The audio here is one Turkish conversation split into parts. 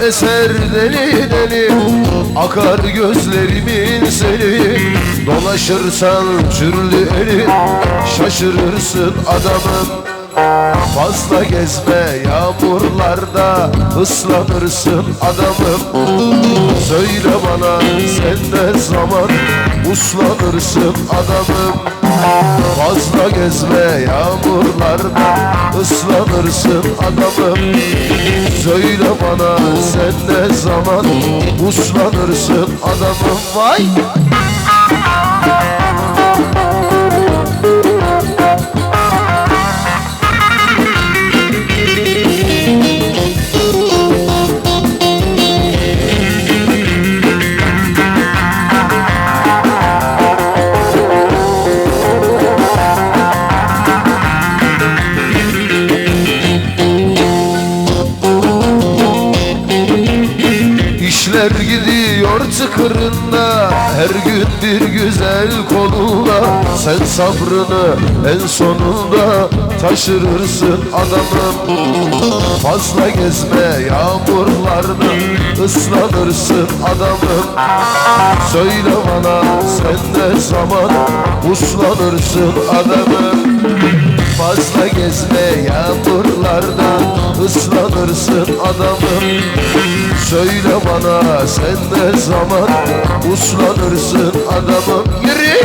eser deli deli, akar gözlerimin seli. Dolaşırsan türlü eli, şaşırırsın adamım. Fazla gezme yağmurlarda, ıslanırsın adamım. Söyle bana sen ne zaman uslanırsın adamım. Fazla gezme yağmurlarda, ıslanırsın adamım. Söyle bana sen ne zaman uslanırsın adamım. Vay! İşler gidiyor tıkırında, her gün bir güzel koluna. Sen sabrını en sonunda taşırırsın adamım. Fazla gezme yağmurlarda, ıslanırsın adamım. Söyle bana sen ne zaman uslanırsın adamım. Fazla gezme yağmurlarda, ıslanırsın adamım. Söyle bana sen ne zaman uslanırsın adamım. Yürü!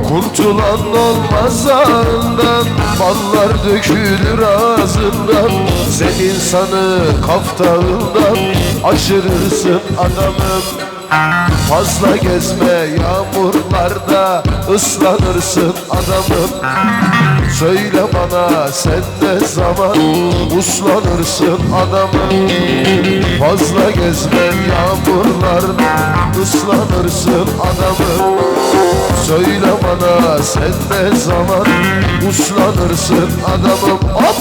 Kurtulan olmaz ağından, ballar dökülür ağzından. Sen insanı kaftağından aşırırsın adamım. Fazla gezme yağmurlarda, ıslanırsın adamım. Söyle bana sen ne zaman uslanırsın adamım. Fazla gezme yağmurlarda, ıslanırsın adamım. Söyle bana sen ne zaman uslanırsın adamım. Hop!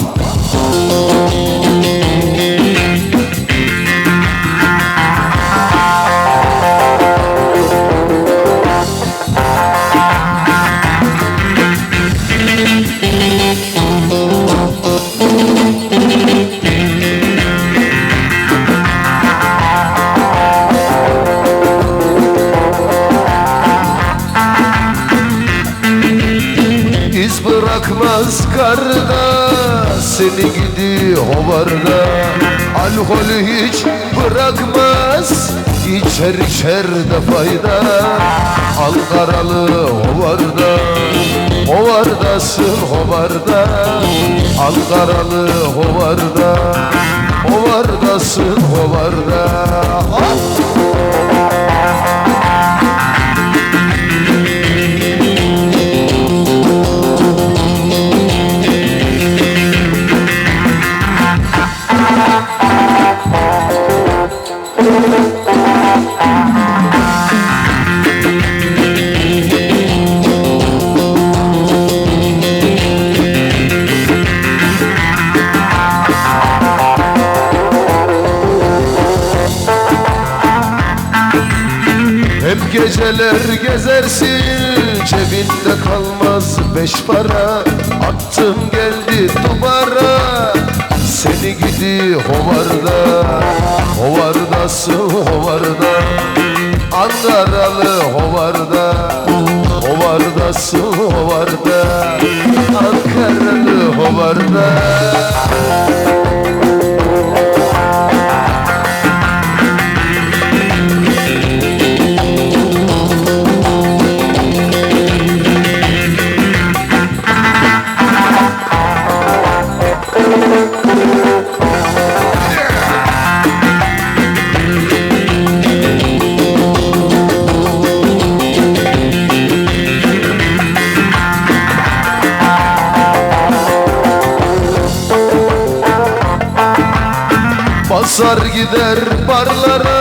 İz bırakmaz karda, seni gidi hovarda. Alkolü hiç bırakmaz, içer içer de fayda. Ankaralı hovarda, hovardasın hovarda. Ankaralı hovarda, hovardasın hovarda. Hop! Hep geceler gezersin, cebinde kalmaz beş para. Attım geldi duvara, seni gidi hovarda. Hovardasın hovarda, Ankaralı hovarda. Hovardasın hovarda, Ankaralı hovarda. Basar gider barlara,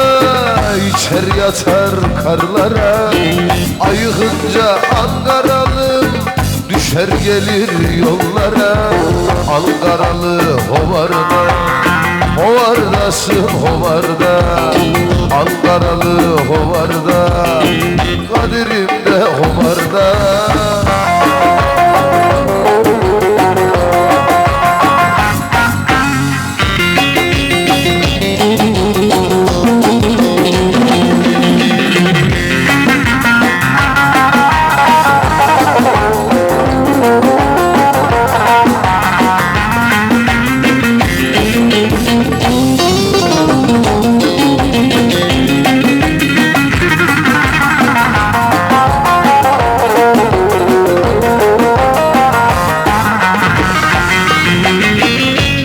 içer yatar karlara. Ayıkınca Ankaralım düşer gelir yollara. Ankaralı hovarda, hovardasın hovarda. Ankaralı hovarda, kaderim de hovarda.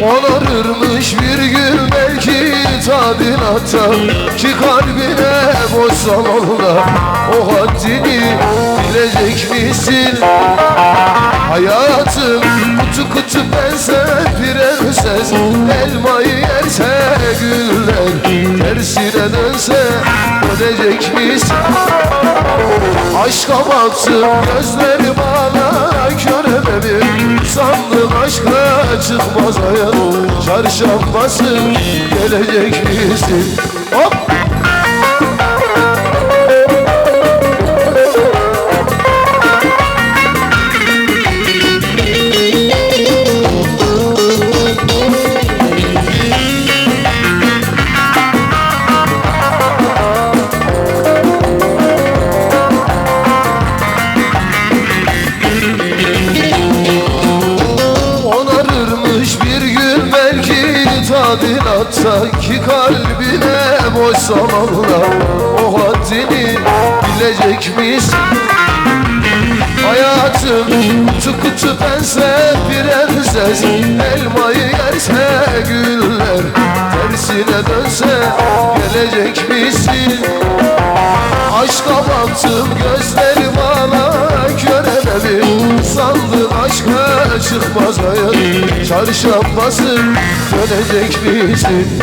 Onarırmış bir gün belki tadilata, ki kalbine boş zamanda o haddini bilecek misin? Hayatım kutu kutu pense prenses, elmayı yerse güller tersine dönse dönecek misin? Aşka baktım gözleri bana köre benim, sandım aşka çıkmaz hayat. Çarşaf basıp gelecek misin? Hop! Tadilatta ki kalbine boş zamanla o haddini bilecek misin? Hayatım kutu kutu pense prenses, elmayı yerse güller tersine dönse gelecek misin? Aşka baktım gözleri bana köre benim, sandım aşka çıkmaz hayat. Çarşaf basıp dönecek misin?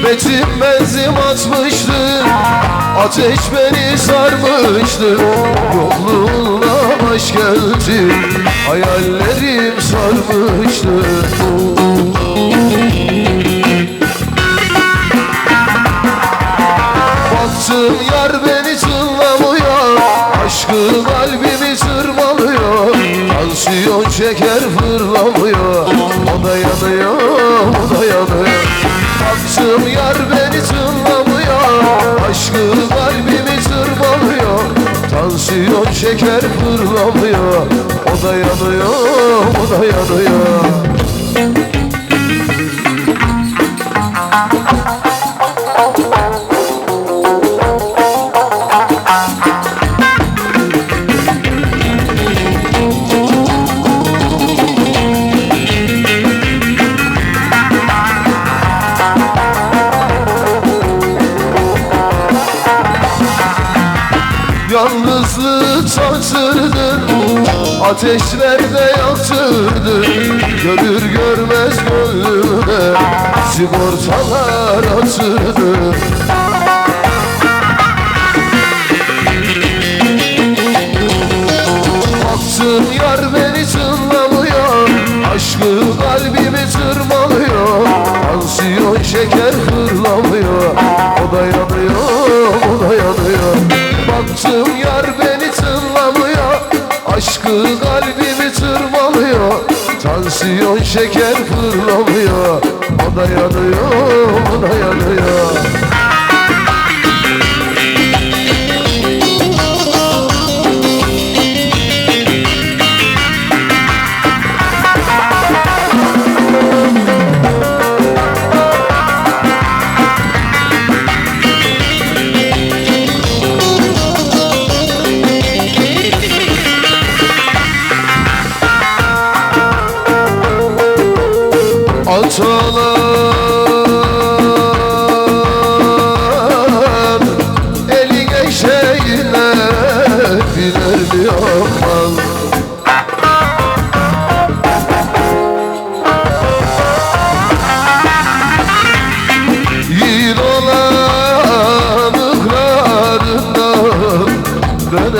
Betim benzin atmıştı, ateş beni sarmıştı. Yokluğunla baş geldi, hayallerim sarmıştı. Baktım yar beni tınlamıyor, aşkı kalbimi tırmalıyor. Tansiyon şeker fırlamıyor, o da yanıyor, o da yanıyor. Baktım yar beni tınlamıyor, aşkı kalbimi tırmalıyor. Tansiyon şeker fırlamıyor, o da yanıyor, o da yanıyor. Yalnızlığı tattırdın, ateşlerde yaktırdın. Görür görmez gönlüme sigortalar atırdın. Baktım yar beni tınlamıyor, aşkı kalbimi tırmalıyor. Tansiyon şeker fırlamıyor, o da yanıyor, o da yanıyor. Baktım yar beni tınlamıyor, aşkı kalbimi tırmalıyor. Tansiyon şeker fırlamıyor, o da yanıyor, o da yanıyor.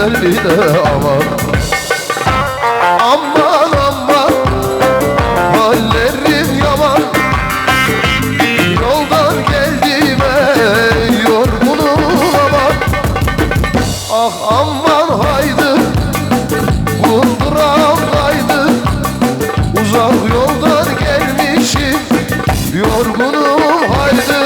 güzelliğine aman. Aman aman hallerim yaman. Yoldan geldiğime yorgunum aman. Ah aman haydi bulduram haydi. Uzak yoldan gelmişim yorgunum haydi.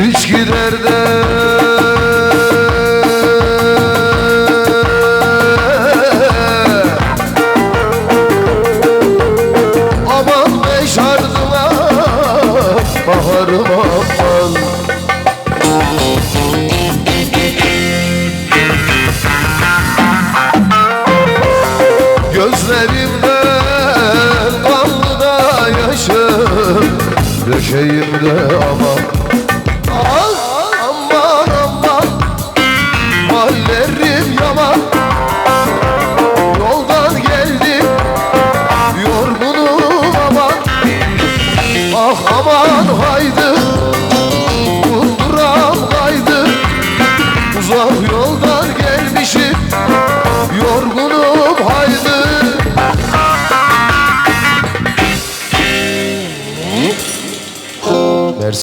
Üç gider de aman beş ardına baharım aman. Gözlerimden kanlı da yaşım döşeğimde aman.